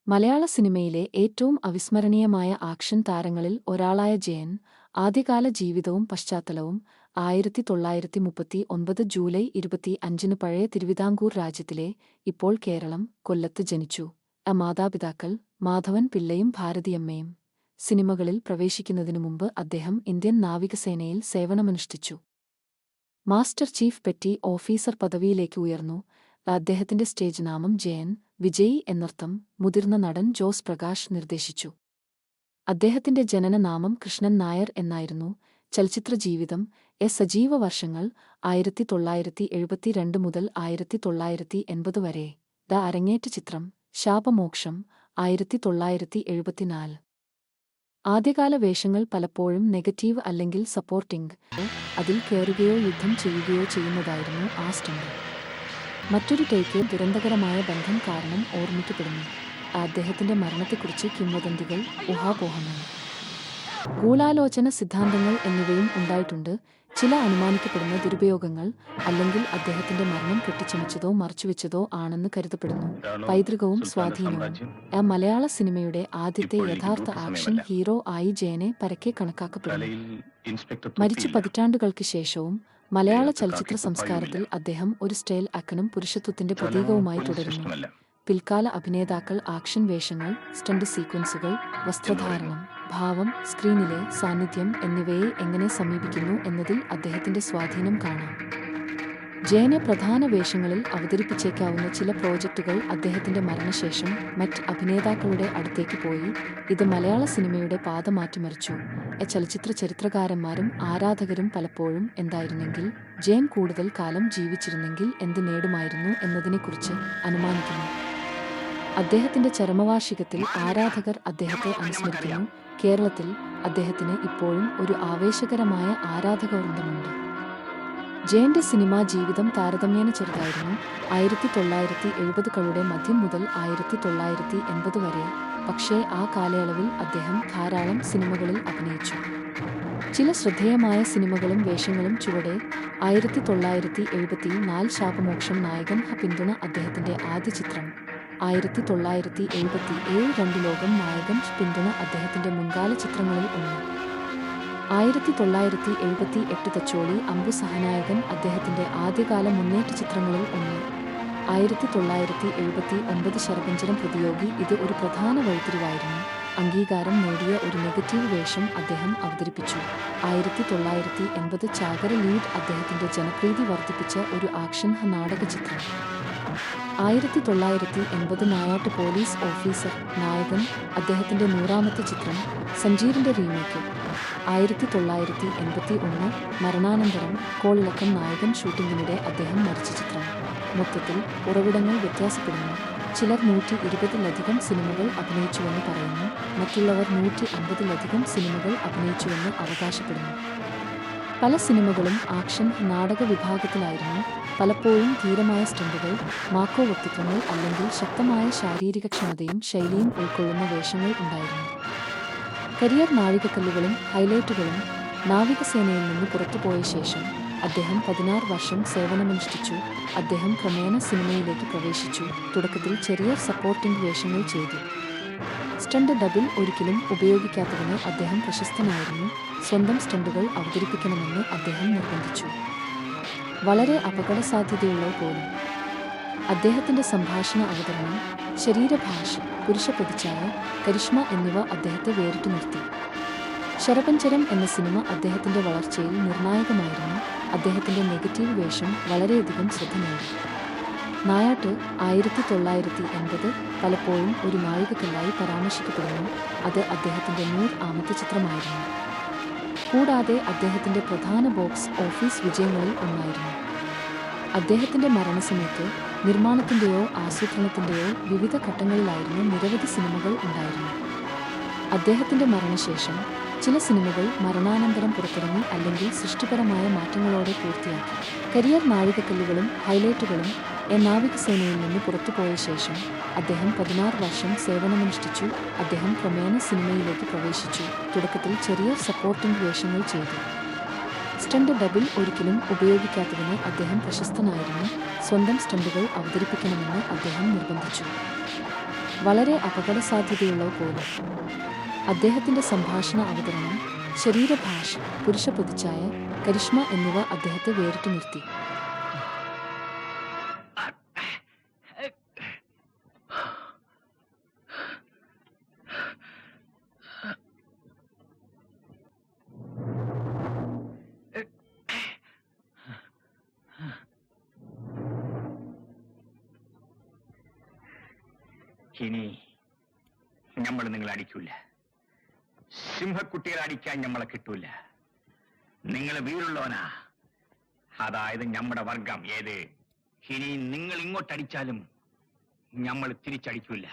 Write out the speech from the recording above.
മലയാള സിനിമയിലെ ഏറ്റവും അവിസ്മരണീയമായ ആക്ഷൻ താരങ്ങളിൽ ഒരാളായ ജയൻ, ആദ്യകാല ജീവിതവും പശ്ചാത്തലവും 1939 ജൂലൈ 25 പഴയ തിരുവിതാംകൂർ രാജ്യത്തിലെ, ഇപ്പോൾ കേരളം, കൊല്ലത്ത് ജനിച്ചു. മാതാപിതാക്കൾ മാധവൻ പിള്ളയും ഭാരതിയമ്മയും. സിനിമകളിൽ പ്രവേശിക്കുന്നതിനു മുമ്പ് അദ്ദേഹം ഇന്ത്യൻ നാവികസേനയിൽ സേവനമനുഷ്ഠിച്ചു. മാസ്റ്റർ ചീഫ് പെറ്റി ഓഫീസർ പദവിയിലേക്ക് ഉയർന്നു. അദ്ദേഹത്തിന്റെ സ്റ്റേജ് നാമം ജയൻ, വിജയി എന്നർത്ഥം മുതിർന്ന നടൻ ജോസ് പ്രകാശ് നിർദ്ദേശിച്ചു. അദ്ദേഹത്തിന്റെ ജനനനാമം കൃഷ്ണൻ നായർ എന്നായിരുന്നു. ചലച്ചിത്ര ജീവിതം സജീവ വർഷങ്ങൾ 1972 മുതൽ 1980 വരെ. അരങ്ങേറ്റ ചിത്രം ശാപമോക്ഷം 1974. ആദ്യകാല വേഷങ്ങൾ പലപ്പോഴും നെഗറ്റീവ് അല്ലെങ്കിൽ സപ്പോർട്ടിംഗ്, അതിൽ കയറുകയോ യുദ്ധം ചെയ്യുകയോ ചെയ്യുന്നതായിരുന്നു ആ സ്റ്റണ്ട്. മറ്റൊരു ടേക്ക് ദുരന്തകരമായ ബന്ധം കാരണം ഓർമ്മിക്കപ്പെടുന്നു. അദ്ദേഹത്തിന്റെ മരണത്തെക്കുറിച്ച് കിംവദന്തികൾ, ഊഹാപോഹങ്ങൾ, ഗൂഢാലോചന സിദ്ധാന്തങ്ങൾ എന്നിവയും ഉണ്ടായിട്ടുണ്ട്. ചില അനുമാനിക്കപ്പെടുന്ന ദുരുപയോഗങ്ങൾ, അല്ലെങ്കിൽ അദ്ദേഹത്തിന്റെ മരണം കെട്ടിച്ചമച്ചതോ മറച്ചുവെച്ചതോ ആണെന്ന് കരുതപ്പെടുന്നു. പൈതൃകവും സ്വാധീനവും മലയാള സിനിമയുടെ ആദ്യത്തെ യഥാർത്ഥ ആക്ഷൻ ഹീറോ ആയി ജയനെ പരക്കെ കണക്കാക്കപ്പെടുന്നു. മരിച്ച പതിറ്റാണ്ടുകൾക്ക് ശേഷവും മലയാള ചലച്ചിത്ര സംസ്കാരത്തിൽ അദ്ദേഹം ഒരു സ്റ്റൈൽ ഐക്കണും പുരുഷത്വത്തിന്റെ പ്രതീകവുമായി തുടരുന്നു. പിൽക്കാല അഭിനേതാക്കൾ ആക്ഷൻ വേഷങ്ങൾ, സ്റ്റണ്ട് സീക്വൻസുകൾ, വസ്ത്രധാരണം, ഭാവം, സ്ക്രീനിലെ സാന്നിധ്യം എന്നിവയെ എങ്ങനെ സമീപിക്കുന്നു എന്നതിൽ അദ്ദേഹത്തിന്റെ സ്വാധീനം കാണാം. ജയനെ പ്രധാന വേഷങ്ങളിൽ അവതരിപ്പിച്ചേക്കാവുന്ന ചില പ്രോജക്റ്റുകൾ അദ്ദേഹത്തിന്റെ മരണശേഷം മറ്റ് അഭിനേതാക്കളുടെ അടുത്തേക്ക് പോയി. ഇത് മലയാള സിനിമയുടെ പാത മാറ്റിമറിച്ചു. ചലച്ചിത്ര ചരിത്രകാരന്മാരും ആരാധകരും പലപ്പോഴും എന്തായിരുന്നെങ്കിൽ ജയൻ കൂടുതൽ കാലം ജീവിച്ചിരുന്നെങ്കിൽ എന്ത് നേടുമായിരുന്നു എന്നതിനെക്കുറിച്ച് അനുമാനിക്കുന്നു. അദ്ദേഹത്തിന്റെ ചരമവാർഷികത്തിൽ ആരാധകർ അദ്ദേഹത്തെ അനുസ്മരിക്കുന്നു. കേരളത്തിൽ അദ്ദേഹത്തിന് ഇപ്പോഴും ഒരു ആവേശകരമായ ആരാധകവൃന്ദമുണ്ട്. ജയന്റെ സിനിമാ ജീവിതം താരതമ്യേന ചെറുതായിരുന്നു. 1970കളുടെ മധ്യം മുതൽ 1980 വരെ. പക്ഷേ ആ കാലയളവിൽ അദ്ദേഹം ധാരാളം സിനിമകളിൽ അഭിനയിച്ചു. ചില ശ്രദ്ധേയമായ സിനിമകളും വേഷങ്ങളും ചുവടെ. 1974 ശാപമോക്ഷം നായകൻ പിന്തുണ അദ്ദേഹത്തിന്റെ ആദ്യ ചിത്രം. 1977 രണ്ട് ലോകം നായകൻ പിന്തുണ അദ്ദേഹത്തിന്റെ മുൻകാല ചിത്രങ്ങളിൽ ഒന്ന്. 1978 തച്ചോളി അമ്പു സഹനായകൻ അദ്ദേഹത്തിന്റെ ആദ്യകാല മുന്നേറ്റ ചിത്രങ്ങളിൽ ഒന്ന്. 1979 ശരപഞ്ചരം പ്രതിയോഗി ഇത് ഒരു പ്രധാന വഴിത്തിരിവായിരുന്നു. അംഗീകാരം നേടിയ ഒരു നെഗറ്റീവ് വേഷം അദ്ദേഹം അവതരിപ്പിച്ചു. 1980 ചാകര ലീഡ് അദ്ദേഹത്തിന്റെ ജനപ്രീതി വർദ്ധിപ്പിച്ച ഒരു ആക്ഷൻ നാടക ചിത്രം. 1980 നായാട്ട് പോലീസ് ഓഫീസർ നായകൻ അദ്ദേഹത്തിന്റെ 100ാമത്തെ ചിത്രം. സഞ്ജീറിന്റെ റീമേക്ക്. 1981 മരണാനന്തരം കോളിളക്കം നായകൻ ഷൂട്ടിങ്ങിനിടെ അദ്ദേഹം മരിച്ച ചിത്രം. മൊത്തത്തിൽ ഉറവിടങ്ങൾ വ്യത്യാസപ്പെടുന്നു. ചിലർ 120ലധികം സിനിമകൾ അഭിനയിച്ചുവെന്ന് പറയുന്നു, മറ്റുള്ളവർ 150ലധികം സിനിമകൾ അഭിനയിച്ചുവെന്ന് അവകാശപ്പെടുന്നു. പല സിനിമകളും ആക്ഷൻ നാടക വിഭാഗത്തിലായിരുന്നു. പലപ്പോഴും ധീരമായ സ്റ്റണ്ടുകൾ, മാക്കോ വ്യക്തിത്വങ്ങൾ അല്ലെങ്കിൽ ശക്തമായ ശാരീരികക്ഷമതയും ശൈലിയും ഉൾക്കൊള്ളുന്ന വേഷങ്ങൾ ഉണ്ടായിരുന്നു. കരിയർ നാഴികക്കല്ലുകളും ഹൈലൈറ്റുകളും. നാവികസേനയിൽ നിന്ന് പുറത്തുപോയ ശേഷം അദ്ദേഹം 16 വർഷം സേവനമനുഷ്ഠിച്ചു. അദ്ദേഹം ക്രമേണ സിനിമയിലേക്ക് പ്രവേശിച്ചു. തുടക്കത്തിൽ ചെറിയ സപ്പോർട്ടിംഗ് വേഷങ്ങൾ ചെയ്തു. സ്റ്റണ്ട് ഡബിൾ ഒരിക്കലും ഉപയോഗിക്കാത്തതിന് അദ്ദേഹം പ്രശസ്തനായിരുന്നു. സ്വന്തം സ്റ്റണ്ടുകൾ അവതരിപ്പിക്കണമെന്ന് അദ്ദേഹം നിർബന്ധിച്ചു, വളരെ അപകടസാധ്യതയുള്ളവ പോലും. അദ്ദേഹത്തിന്റെ സംഭാഷണ അവതരണം, ശരീരഭാഷ, പുരുഷ പ്രതിച്ഛായ, കരിഷ്മ എന്നിവ അദ്ദേഹത്തെ വേറിട്ടു നിർത്തി. ശരപഞ്ചരം എന്ന സിനിമ അദ്ദേഹത്തിന്റെ വളർച്ചയിൽ നിർണായകമായിരുന്നു. അദ്ദേഹത്തിന്റെ നെഗറ്റീവ് വേഷം വളരെയധികം ശ്രദ്ധ നേടി. നായാട്ട് 1980 പലപ്പോഴും ഒരു നാഴികക്കല്ലായി പരാമർശിക്കപ്പെടുന്നു. അത് അദ്ദേഹത്തിന്റെ 100ാമത്തെ ചിത്രമായിരുന്നു. കൂടാതെ അദ്ദേഹത്തിന്റെ പ്രധാന ബോക്സ് ഓഫീസ് വിജയങ്ങളിൽ ഒന്നായിരുന്നു. അദ്ദേഹത്തിന്റെ മരണസമയത്ത് നിർമ്മാണത്തിന്റെയോ ആസൂത്രണത്തിന്റെയോ വിവിധ ഘട്ടങ്ങളിലായിരുന്നു നിരവധി സിനിമകൾ ഉണ്ടായിരുന്നു. അദ്ദേഹത്തിന്റെ മരണശേഷം ചില സിനിമകൾ മരണാനന്തരം പുറത്തിറങ്ങി അല്ലെങ്കിൽ സൃഷ്ടിപരമായ മാറ്റങ്ങളോടെ പൂർത്തിയാക്കി. കരിയർ നാഴികക്കല്ലുകളും ഹൈലൈറ്റുകളും. നാവികസേനയിൽ നിന്ന് പുറത്തുപോയ ശേഷം അദ്ദേഹം 16 വർഷം സേവനമനുഷ്ഠിച്ചു. അദ്ദേഹം ക്രമേണ സിനിമയിലേക്ക് പ്രവേശിച്ചു. തുടക്കത്തിൽ ചെറിയ സപ്പോർട്ടിംഗ് വേഷങ്ങൾ ചെയ്തു. സ്റ്റണ്ട് ഡബിൾ ഒരിക്കലും ഉപയോഗിക്കാത്തതിന് അദ്ദേഹം പ്രശസ്തനായിരുന്നു. സ്വന്തം സ്റ്റണ്ടുകൾ അവതരിപ്പിക്കണമെന്ന് അദ്ദേഹം നിർബന്ധിച്ചു. വളരെ അപകട സാധ്യതയുള്ളവ പോലെ. അദ്ദേഹത്തിന്റെ സംഭാഷണ അവതരണം, ശരീരഭാഷ, പുരുഷ പ്രതിച്ഛായ, കരിഷ്മ എന്നിവ അദ്ദേഹത്തെ വേറിട്ടു നിർത്തി. ഇനി നമ്മൾ നിങ്ങൾ അടിക്കൂല. സിംഹക്കുട്ടികളെ അടിക്കാൻ നമ്മളെ കിട്ടൂല. നിങ്ങൾ വീറുള്ളവനാ, അതായത് നമ്മുടെ വർഗം. ഏത് ഇനി നിങ്ങൾ ഇങ്ങോട്ടടിച്ചാലും നമ്മൾ തിരിച്ചടിക്കൂല.